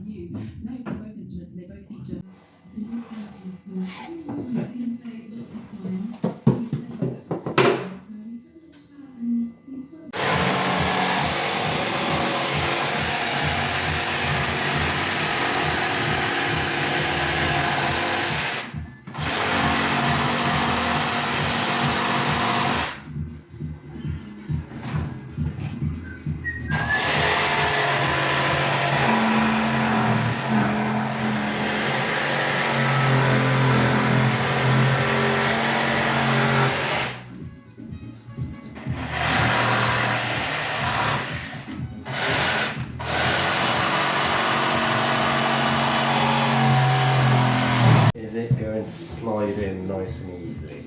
new. No, they're both instruments and they both feature. The new characters for he's seen play lots of times. He's played this as well. So we had a chat and he's 12. Is it going to slide in nice and easily?